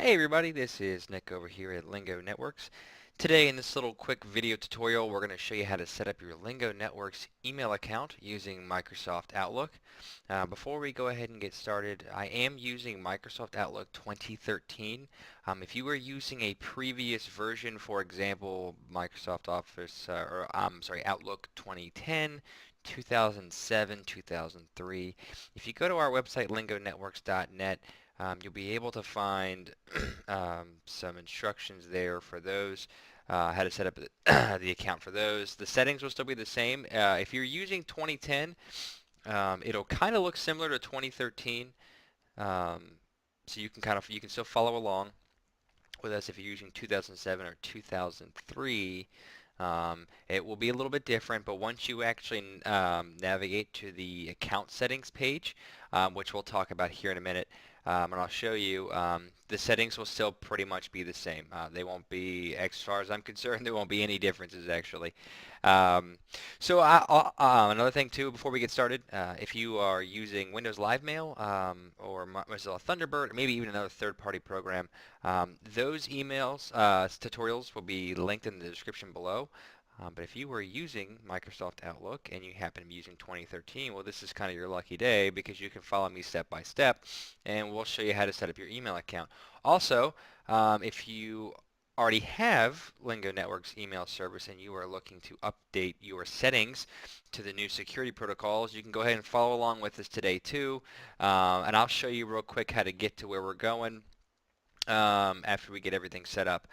Hey everybody, this is Nick over here at Lingo Networks. Today in this little quick video tutorial we're going to show you how to set up your Lingo Networks email account using Microsoft Outlook. Before we go ahead and get started, I am using Microsoft Outlook 2013. If you were using a previous version, for example, Microsoft Office, Outlook 2010, 2007, 2003, if you go to our website lingonetworks.net, you'll be able to find some instructions there for those, how to set up the account for those. The settings will still be the same. If you're using 2010, it'll kind of look similar to 2013, um, so you can still follow along with us if you're using 2007 or 2003. It will be a little bit different, but once you actually navigate to the account settings page, which we'll talk about here in a minute, and I'll show you, the settings will still pretty much be the same. They won't be, as far as I'm concerned, there won't be any differences actually. Um, Another thing too, before we get started, if you are using Windows Live Mail or Mozilla Thunderbird, or maybe even another third-party program, those tutorials will be linked in the description below. But if you were using Microsoft Outlook and you happen to be using 2013, well, this is kind of your lucky day because you can follow me step by step, and we'll show you how to set up your email account. Also, if you already have Lingo Network's email service and you are looking to update your settings to the new security protocols, you can go ahead and follow along with us today too. And I'll show you real quick how to get to where we're going after we get everything set up.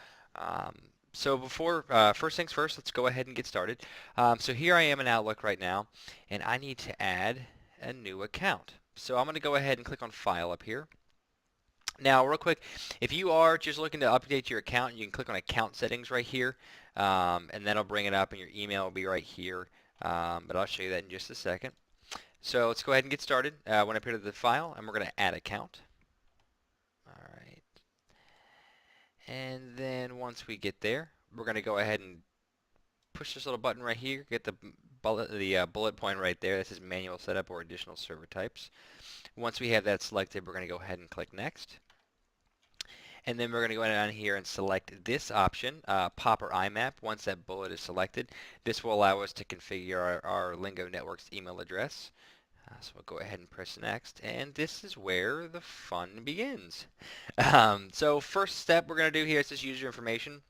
First things first, let's go ahead and get started. So here I am in Outlook right now, and I need to add a new account. So I'm going to go ahead and click on File up here. Now, real quick, if you are just looking to update your account, you can click on Account Settings right here, and that'll bring it up, and your email will be right here. But I'll show you that in just a second. So let's go ahead and get started. When I put it to the file, and we're going to add account. All right. And then once we get there, we're going to go ahead and push this little button right here. Get the bullet point right there. This is manual setup or additional server types. Once we have that selected, we're going to go ahead and click next. And then we're going to go down here and select this option, POP or IMAP. Once that bullet is selected, this will allow us to configure our Lingo Networks email address. So we'll go ahead and press next, and this is where the fun begins. So first step we're going to do here is just user information.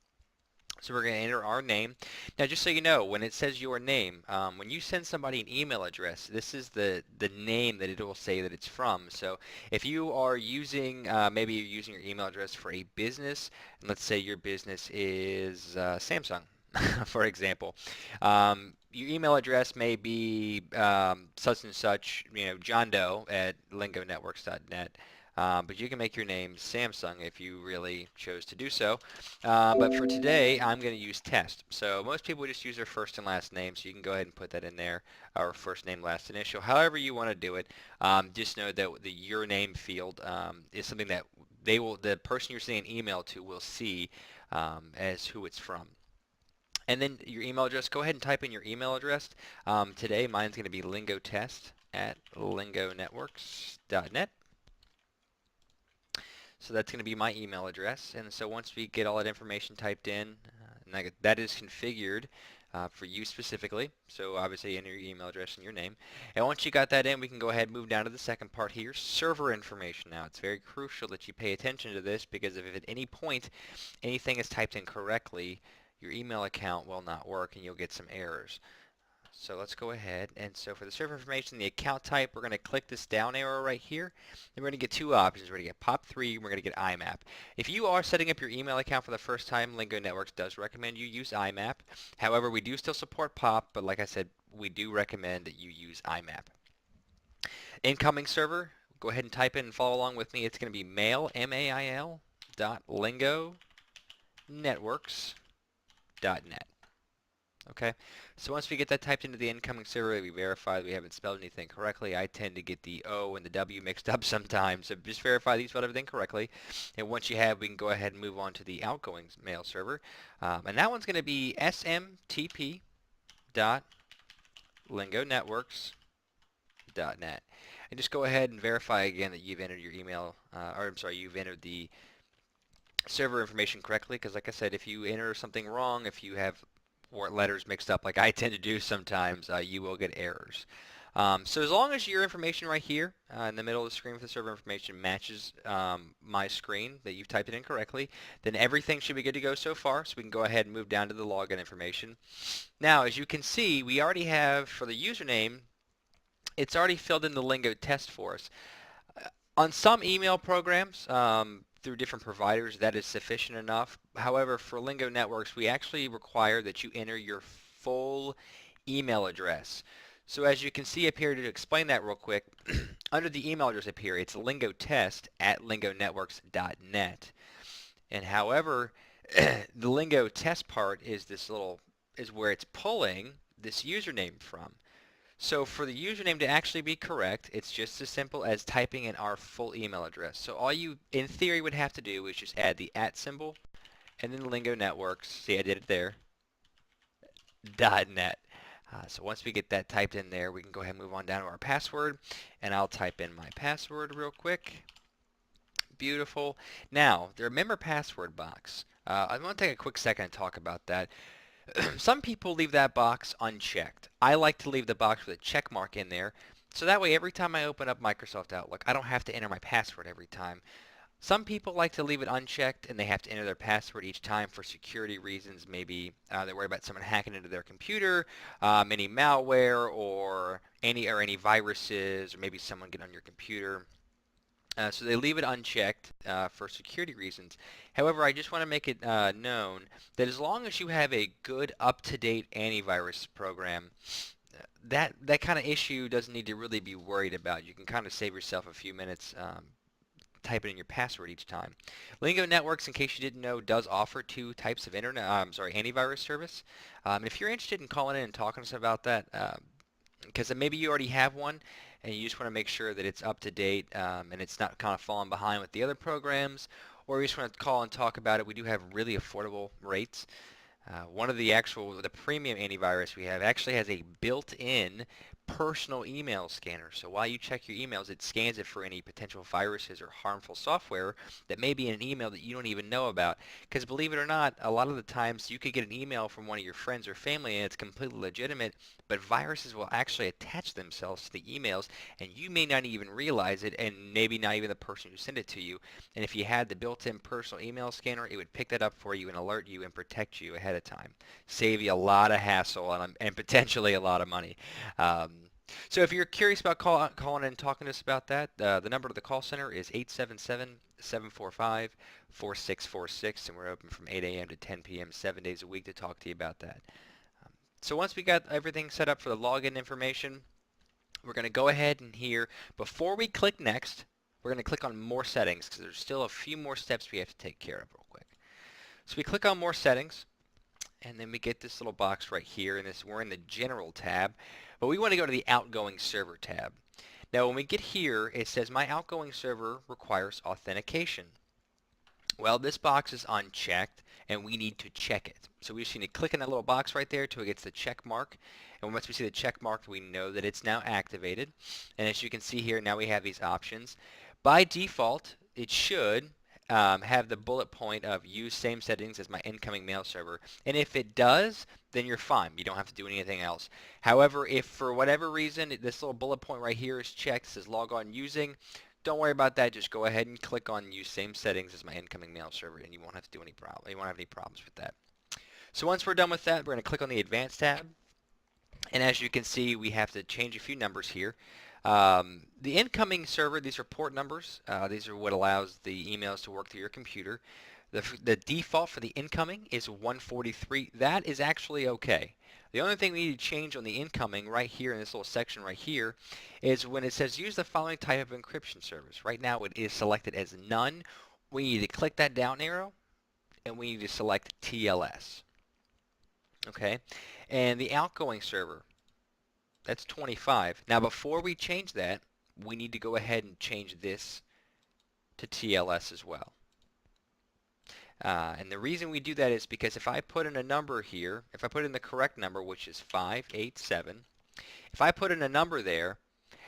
So we're going to enter our name. Now, just so you know, when it says your name, when you send somebody an email address, this is the name that it will say that it's from. So if you are using, maybe you're using your email address for a business, and let's say your business is Samsung, for example. Your email address may be such and such, John Doe at lingonetworks.net. But you can make your name Samsung if you really chose to do so. But for today, I'm going to use test. So most people just use their first and last name, so you can go ahead and put that in there, or first name, last initial, however you want to do it. Just know that the your name field is something that the person you're sending an email to will see as who it's from. And then your email address, go ahead and type in your email address. Today, mine's going to be lingotest@lingonetworks.net. So that's going to be my email address. And so once we get all that information typed in, and that is configured for you specifically. So obviously enter your email address and your name. And once you got that in, we can go ahead and move down to the second part here, server information. Now it's very crucial that you pay attention to this because if at any point anything is typed in correctly, your email account will not work and you'll get some errors. So let's go ahead, and so for the server information, the account type, we're going to click this down arrow right here, and we're going to get two options. We're going to get POP3, and we're going to get IMAP. If you are setting up your email account for the first time, Lingo Networks does recommend you use IMAP. However, we do still support POP, but like I said, we do recommend that you use IMAP. Incoming server, go ahead and type in and follow along with me. It's going to be mail, M-A-I-L, .lingonetworks.net. Okay, so once we get that typed into the incoming server, we verify that we haven't spelled anything correctly. I tend to get the O and the W mixed up sometimes, so just verify that you spelled everything correctly. And once you have, we can go ahead and move on to the outgoing mail server. And that one's going to be smtp.lingonetworks.net. And just go ahead and verify again that you've entered your email, you've entered the server information correctly, because like I said, if you enter something wrong, if you have letters mixed up like I tend to do sometimes, you will get errors. So as long as your information right here in the middle of the screen with the server information matches my screen that you've typed it in correctly, then everything should be good to go so far. So we can go ahead and move down to the login information. Now, as you can see, we already have for the username, it's already filled in the Lingo test for us. On some email programs, through different providers, that is sufficient enough. However, for Lingo Networks, we actually require that you enter your full email address. So as you can see up here, to explain that real quick, under the email address up here, it's lingo@lingonetworks.net. And however, the Lingo test part is is where it's pulling this username from. So for the username to actually be correct, it's just as simple as typing in our full email address. So all you, in theory, would have to do is just add the @ symbol and then Lingo Networks. See, I did it there. .net. So once we get that typed in there, we can go ahead and move on down to our password. And I'll type in my password real quick. Beautiful. Now, the remember password box. I want to take a quick second and talk about that. Some people leave that box unchecked. I like to leave the box with a check mark in there, so that way every time I open up Microsoft Outlook, I don't have to enter my password every time. Some people like to leave it unchecked and they have to enter their password each time for security reasons. Maybe they're worried about someone hacking into their computer, any malware or any viruses, or maybe someone getting on your computer. So they leave it unchecked for security reasons. However, I just want to make it known that as long as you have a good, up-to-date antivirus program, that kind of issue doesn't need to really be worried about. You can kind of save yourself a few minutes typing in your password each time. Lingo Networks, in case you didn't know, does offer two types of antivirus service. If you're interested in calling in and talking to us about that, because maybe you already have one and you just want to make sure that it's up to date and it's not kind of falling behind with the other programs, or you just want to call and talk about it, we do have really affordable rates. One of the premium antivirus we have actually has a built-in personal email scanner. So while you check your emails, it scans it for any potential viruses or harmful software that may be in an email that you don't even know about. Because believe it or not, a lot of the times you could get an email from one of your friends or family and it's completely legitimate, but viruses will actually attach themselves to the emails and you may not even realize it, and maybe not even the person who sent it to you. And if you had the built-in personal email scanner, it would pick that up for you and alert you and protect you ahead of time. Save you a lot of hassle and potentially a lot of money. So if you're curious about calling in and talking to us about that, the number to the call center is 877-745-4646, and we're open from 8 a.m. to 10 p.m. 7 days a week to talk to you about that. So once we got everything set up for the login information, we're going to go ahead and here, before we click next, we're going to click on more settings because there's still a few more steps we have to take care of real quick. So we click on more settings, and then we get this little box right here, and we're in the general tab, but we want to go to the outgoing server tab. Now when we get here, it says my outgoing server requires authentication. Well, this box is unchecked and we need to check it. So we just need to click in that little box right there till it gets the check mark. And once we see the check mark, we know that it's now activated. And as you can see here, now we have these options. By default, it should have the bullet point of use same settings as my incoming mail server. And if it does, then you're fine. You don't have to do anything else. However, if for whatever reason this little bullet point right here is checked, it says log on using, don't worry about that. Just go ahead and click on use same settings as my incoming mail server, and you won't have to do any problem. You won't have any problems with that. So once we're done with that, we're going to click on the advanced tab. And as you can see, we have to change a few numbers here. The incoming server, these are port numbers. These are what allows the emails to work through your computer. The default for the incoming is 143. That is actually okay. The only thing we need to change on the incoming right here in this little section right here is when it says use the following type of encryption service. Right now it is selected as none. We need to click that down arrow and we need to select TLS. Okay, and the outgoing server, that's 25. Now before we change that, we need to go ahead and change this to TLS as well. And the reason we do that is because if I put in a number here, if I put in the correct number, which is 587, if I put in a number there,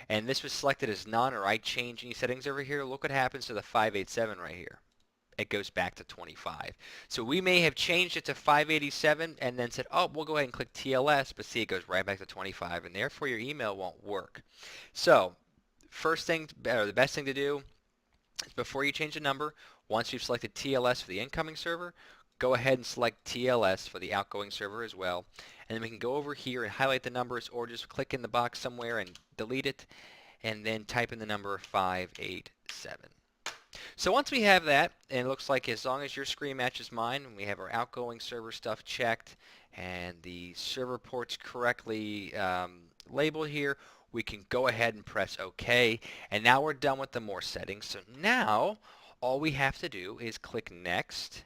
and this was selected as none, or I change any settings over here, look what happens to the 587 right here. it goes back to 25. So we may have changed it to 587 and then said, oh, we'll go ahead and click TLS, but see, it goes right back to 25, and therefore your email won't work. So first thing, or the best thing to do is before you change the number, once you've selected TLS for the incoming server, go ahead and select TLS for the outgoing server as well. And then we can go over here and highlight the numbers, or just click in the box somewhere and delete it, and then type in the number 587. So once we have that, and it looks like as long as your screen matches mine, and we have our outgoing server stuff checked, and the server ports correctly labeled here, we can go ahead and press OK. And now we're done with the more settings. So now all we have to do is click Next.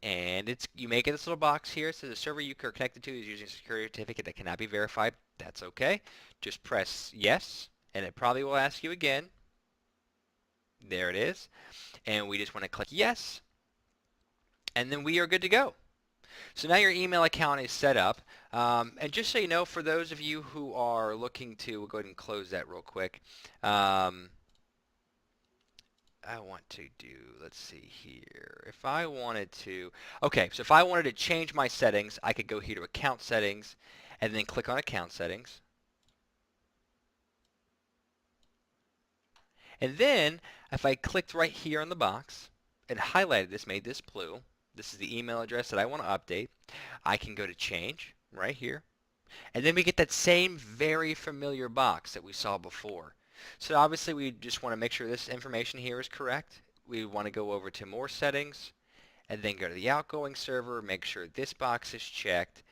And you may get this little box here. So the server you are connected to is using a security certificate that cannot be verified. That's okay. Just press Yes, and it probably will ask you again. There it is. And we just want to click Yes, and then we are good to go. So now your email account is set up. And just so you know, for those of you who are looking to, we'll go ahead and close that real quick. I want to do, let's see here, if I wanted to, okay, so if I wanted to change my settings, I could go here to Account Settings, and then click on Account Settings. And then, if I clicked right here on the box, and highlighted this, made this blue, this is the email address that I want to update, I can go to Change, right here, and then we get that same very familiar box that we saw before. So obviously we just want to make sure this information here is correct. We want to go over to More Settings, and then go to the outgoing server, make sure this box is checked,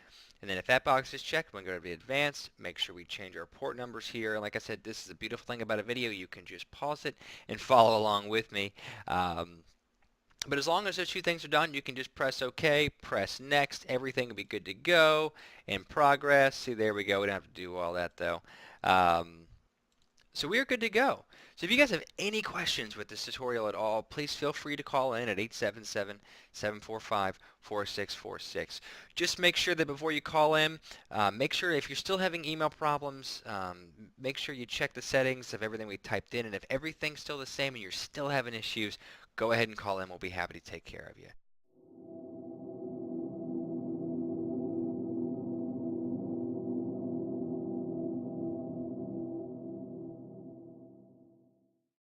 and then if that box is checked, we're going to go to the Advanced, make sure we change our port numbers here. And like I said, this is a beautiful thing about a video. You can just pause it and follow along with me. But as long as those two things are done, you can just press OK, press Next, everything will be good to go. In progress, see, there we go. We don't have to do all that though. So we are good to go. So if you guys have any questions with this tutorial at all, please feel free to call in at 877-745-4646. Just make sure that before you call in, make sure if you're still having email problems, make sure you check the settings of everything we typed in. And if everything's still the same and you're still having issues, go ahead and call in. We'll be happy to take care of you.